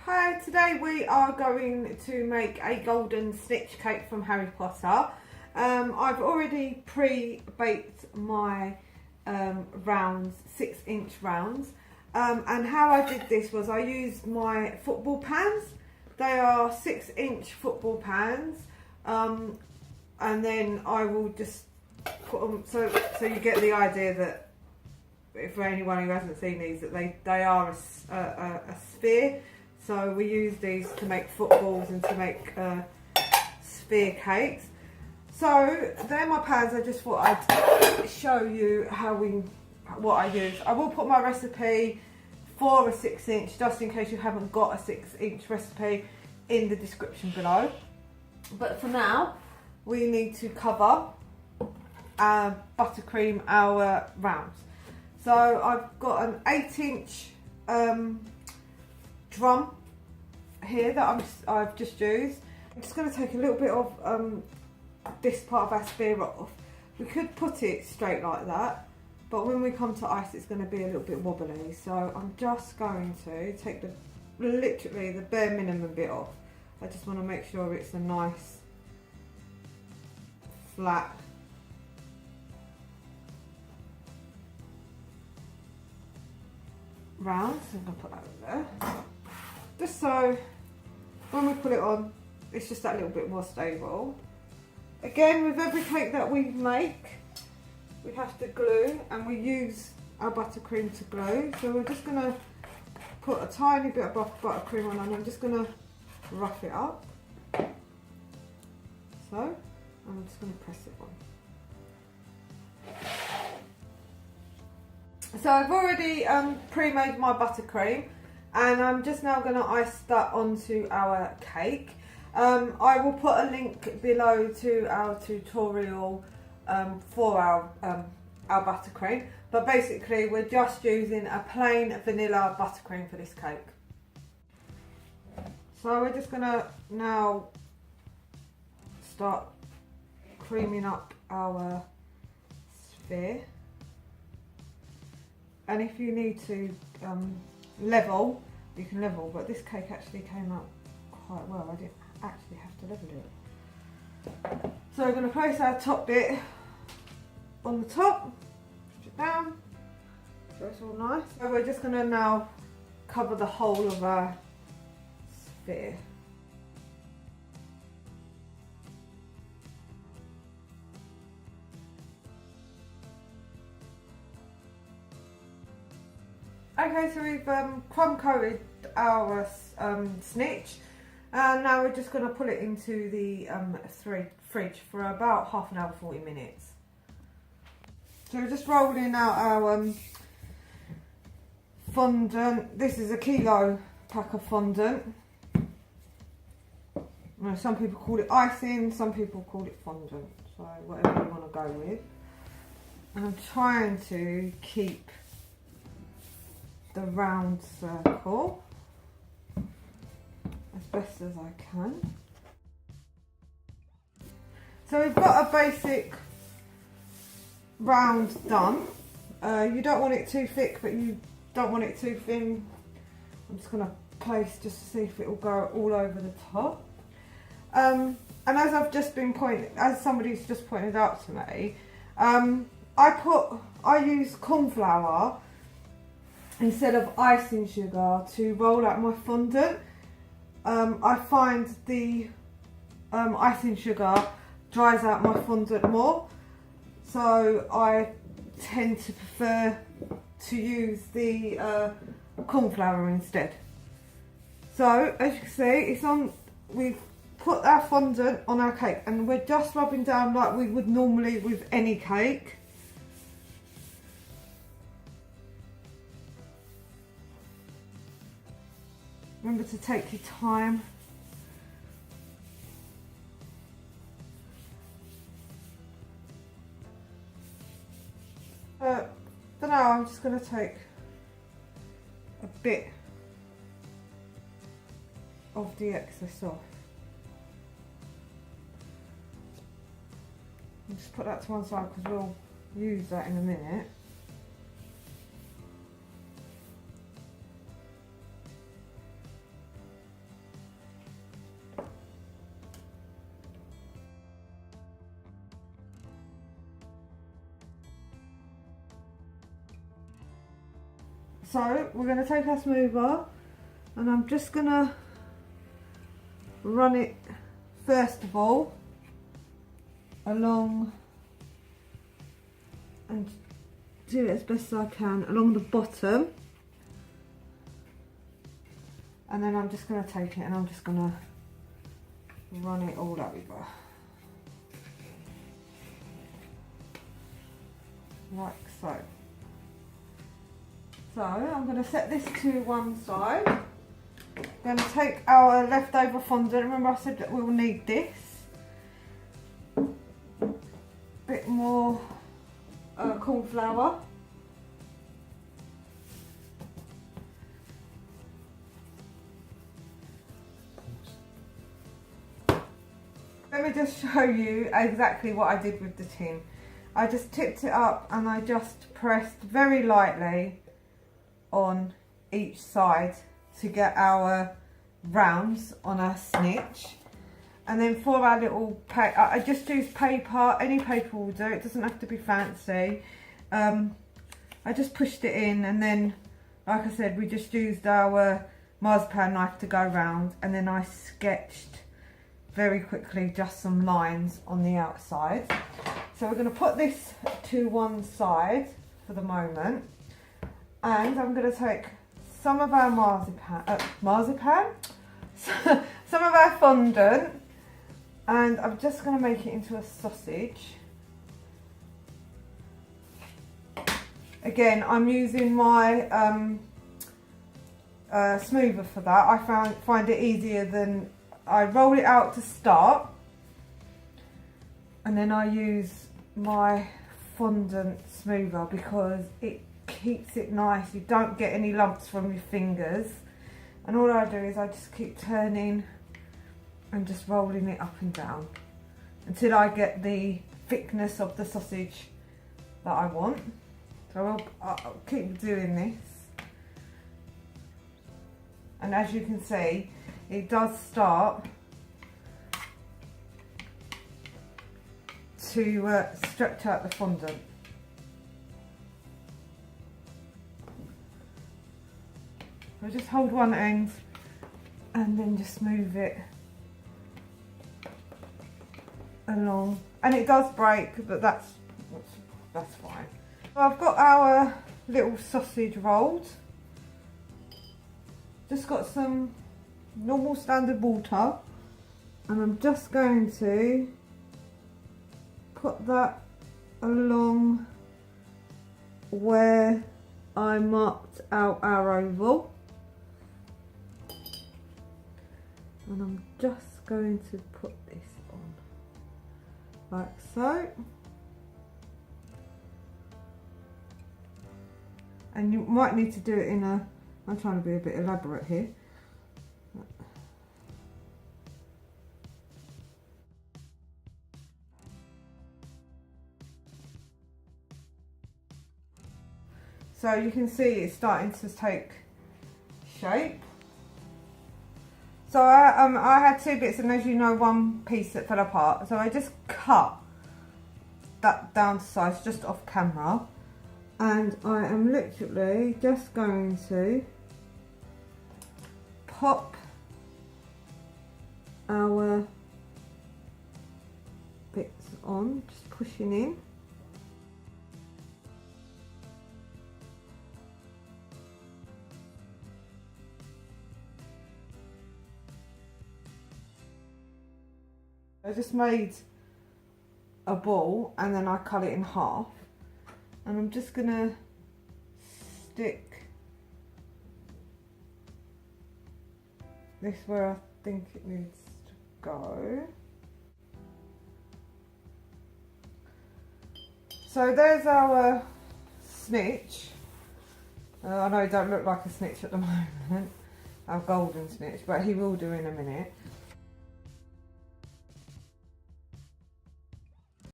Hi, today we are going to make a golden snitch cake from Harry Potter. I've already pre-baked my rounds, 6-inch rounds. And how I did this was I used my football pans. They are 6-inch football pans. And then I will just put them, so you get the idea that, for anyone who hasn't seen these, that they are a sphere. So we use these to make footballs and to make sphere cakes. So they're my pans. I just thought I'd show you what I use. I will put my recipe for a 6-inch, just in case you haven't got a 6-inch recipe, in the description below. But for now, we need to cover buttercream our rounds. So I've got an 8-inch drum here that I've just used. I'm just going to take a little bit of this part of our sphere off. We could put it straight like that, but when we come to ice it's going to be a little bit wobbly, so I'm just going to take literally the bare minimum bit off. I just want to make sure it's a nice flat round. So I'm going to put that in there, just so when we put it on it's just that little bit more stable. Again, with every cake that we make we have to glue, and we use our buttercream to glue. So we're just going to put a tiny bit of buttercream on, and I'm just going to rough it up. So I'm just going to press it on. So I've already pre-made my buttercream, and I'm just now going to ice that onto our cake. I will put a link below to our tutorial for our buttercream, but basically we're just using a plain vanilla buttercream for this cake. So we're just going to now start creaming up our sphere. And if you need to level, you can level, but this cake actually came out quite well. I didn't actually have to level it. So we're going to place our top bit on the top, push it down, so it's all nice. So we're just going to now cover the whole of our sphere. Okay, so we've crumb coated our snitch, and now we're just going to put it into the fridge for about half an hour, 40 minutes. So we're just rolling out our fondant. This is a kilo pack of fondant. Some people call it icing, some people call it fondant, so whatever you want to go with. And I'm trying to keep the round circle as best as I can. So we've got a basic round done. You don't want it too thick, but you don't want it too thin. I'm just going to place just to see if it will go all over the top. And as as somebody's just pointed out to me, I use corn flour instead of icing sugar to roll out my fondant. I find the icing sugar dries out my fondant more, so I tend to prefer to use the corn flour instead. So as you can see, we've put our fondant on our cake, and we're just rubbing down like we would normally with any cake. Remember to take your time. For now I'm just going to take a bit of the excess off. And just put that to one side because we'll use that in a minute. So we're going to take our smoother and I'm just going to run it first of all along and do it as best as I can along the bottom, and then I'm just going to take it and I'm just going to run it all over like so. So I'm going to set this to one side. I'm going to take our leftover fondant. Remember I said that we'll need this. Bit more corn flour. Let me just show you exactly what I did with the tin. I just tipped it up and I just pressed very lightly on each side to get our rounds on our snitch. And then for our little pack, I just use paper, any paper will do, it doesn't have to be fancy. I just pushed it in and then, like I said, we just used our marzipan knife to go round, and then I sketched very quickly just some lines on the outside. So we're going to put this to one side for the moment, and I'm going to take some of our some of our fondant, and I'm just going to make it into a sausage. Again, I'm using my smoother for that. I find it easier than, I roll it out to start and then I use my fondant smoother because it keeps it nice. You don't get any lumps from your fingers, and all I do is I just keep turning and just rolling it up and down until I get the thickness of the sausage that I want. So I'll keep doing this, and as you can see, it does start to stretch out the fondant. I'll just hold one end and then just move it along, and it does break, but that's fine. So I've got our little sausage rolled. Just got some normal standard water, and I'm just going to put that along where I marked out our oval, and I'm just going to put this on like so. And you might need to do it in a, I'm trying to be a bit elaborate here. So you can see it's starting to take shape. So I had two bits, and as you know, one piece that fell apart. So I just cut that down to size just off camera. And I am literally just going to pop our bits on, just pushing in. I just made a ball and then I cut it in half. And I'm just going to stick this where I think it needs to go. So there's our snitch. I know he don't look like a snitch at the moment, our golden snitch, but he will do in a minute.